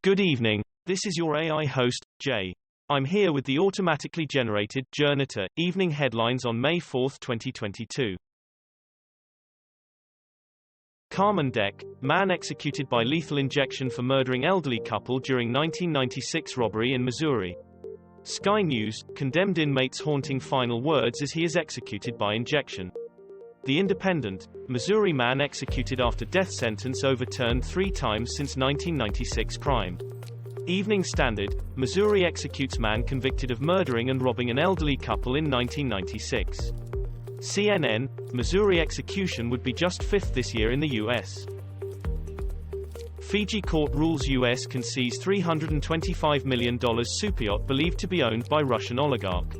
Good evening, this is your AI host, Jay. I'm here with the automatically generated Journato evening headlines on May 4, 2022. Carmen Deck, man executed by lethal injection for murdering elderly couple during 1996 robbery in Missouri. Sky News, condemned inmates haunting final words as he is executed by injection. The Independent, Missouri man executed after death sentence overturned 3 times since 1996 crime. Evening Standard, Missouri executes man convicted of murdering and robbing an elderly couple in 1996. CNN, Missouri execution would be just 5th this year in the U.S. Fiji court rules U.S. can seize $325 million superyacht believed to be owned by Russian oligarch.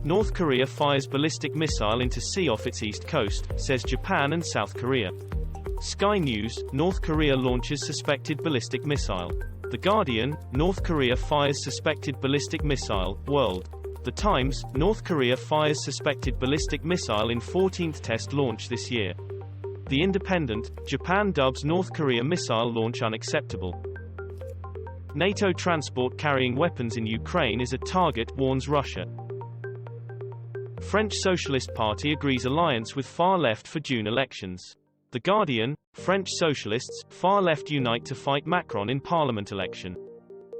North Korea fires ballistic missile into sea off its east coast, says Japan and South Korea. Sky News, North Korea launches suspected ballistic missile. The Guardian, North Korea fires suspected ballistic missile. World. The Times, North Korea fires suspected ballistic missile in 14th test launch this year. The Independent, Japan dubs North Korea missile launch unacceptable. NATO transport carrying weapons in Ukraine is a target, warns Russia. French Socialist Party agrees alliance with far left for June elections. The Guardian, French Socialists, far left unite to fight Macron in parliament election.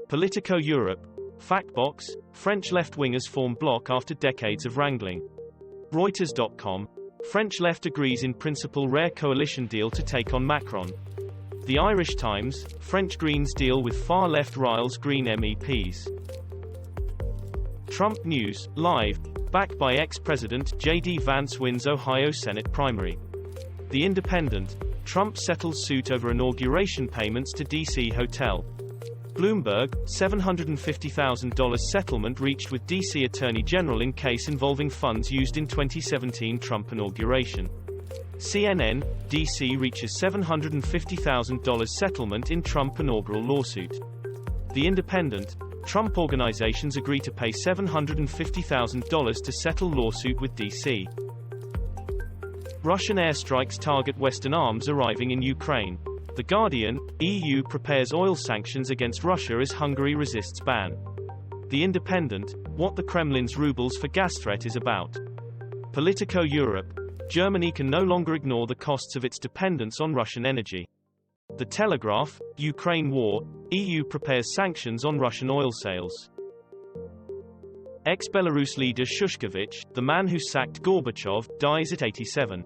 Politico Europe, Factbox, French left-wingers form bloc after decades of wrangling. Reuters.com, French left agrees in principle rare coalition deal to take on Macron. The Irish Times, French Greens deal with far left riles Green MEPs. Trump News, live, backed by ex-President J.D. Vance wins Ohio Senate primary. The Independent, Trump settles suit over inauguration payments to D.C. hotel. Bloomberg, $750,000 settlement reached with D.C. Attorney General in case involving funds used in 2017 Trump inauguration. CNN, D.C. reaches $750,000 settlement in Trump inaugural lawsuit. The Independent, Trump organizations agree to pay $750,000 to settle lawsuit with D.C. Russian airstrikes target Western arms arriving in Ukraine. The Guardian, EU prepares oil sanctions against Russia as Hungary resists ban. The Independent, what the Kremlin's rubles for gas threat is about. Politico Europe, Germany can no longer ignore the costs of its dependence on Russian energy. The Telegraph, Ukraine war, EU prepares sanctions on Russian oil sales. Ex-Belarus leader Shushkevich, the man who sacked Gorbachev, dies at 87.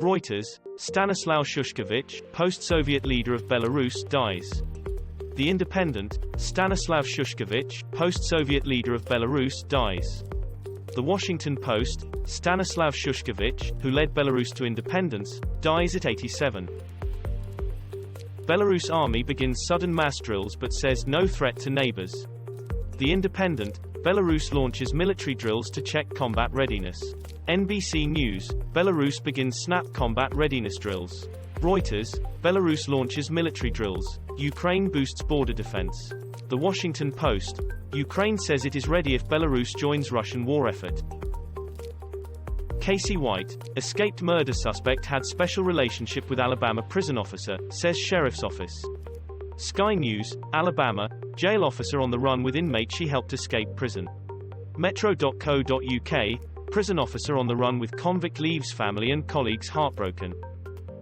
Reuters, Stanislaw Shushkevich, post-Soviet leader of Belarus, dies. The Independent, Stanislav Shushkevich, post-Soviet leader of Belarus, dies. The Washington Post, Stanislav Shushkevich, who led Belarus to independence, dies at 87. Belarus army begins sudden mass drills but says no threat to neighbours. The Independent, Belarus launches military drills to check combat readiness. NBC News, Belarus begins snap combat readiness drills. Reuters, Belarus launches military drills. Ukraine boosts border defense. The Washington Post, Ukraine says it is ready if Belarus joins Russian war effort. Casey White, escaped murder suspect had special relationship with Alabama prison officer, says sheriff's office. Sky News, Alabama, jail officer on the run with inmate she helped escape prison. Metro.co.uk, prison officer on the run with convict leaves family and colleagues heartbroken.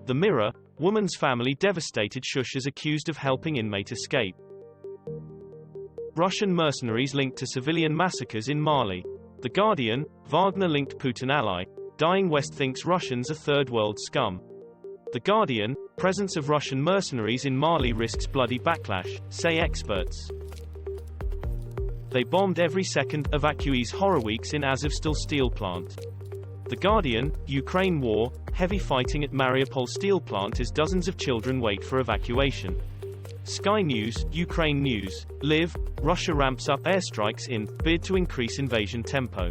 The Mirror, woman's family devastated Shush is accused of helping inmate escape. Russian mercenaries linked to civilian massacres in Mali. The Guardian, Wagner-linked Putin ally, dying West thinks Russians are third world scum. The Guardian, presence of Russian mercenaries in Mali risks bloody backlash, say experts. They bombed every second, evacuees horror weeks in Azovstal steel plant. The Guardian, Ukraine war, heavy fighting at Mariupol steel plant as dozens of children wait for evacuation. Sky News, Ukraine News, Live, Russia ramps up airstrikes in bid to increase invasion tempo.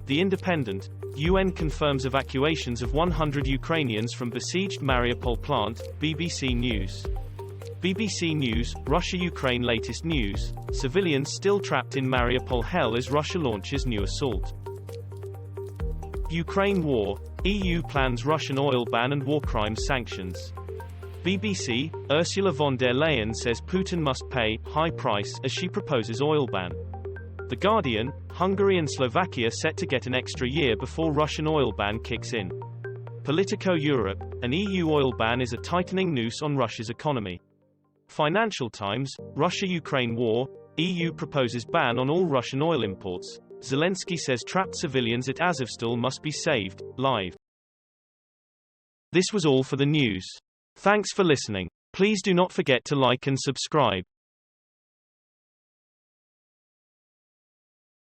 The Independent, UN confirms evacuations of 100 Ukrainians from besieged Mariupol plant. BBC News. BBC News, Russia-Ukraine latest news, civilians still trapped in Mariupol hell as Russia launches new assault. Ukraine war, EU plans Russian oil ban and war crimes sanctions. BBC, Ursula von der Leyen says Putin must pay high price as she proposes oil ban. The Guardian, Hungary and Slovakia set to get an extra year before Russian oil ban kicks in. Politico Europe, an EU oil ban is a tightening noose on Russia's economy. Financial Times, Russia-Ukraine war, EU proposes ban on all Russian oil imports. Zelensky says trapped civilians at Azovstal must be saved. Live. This was all for the news. Thanks for listening. Please do not forget to like and subscribe.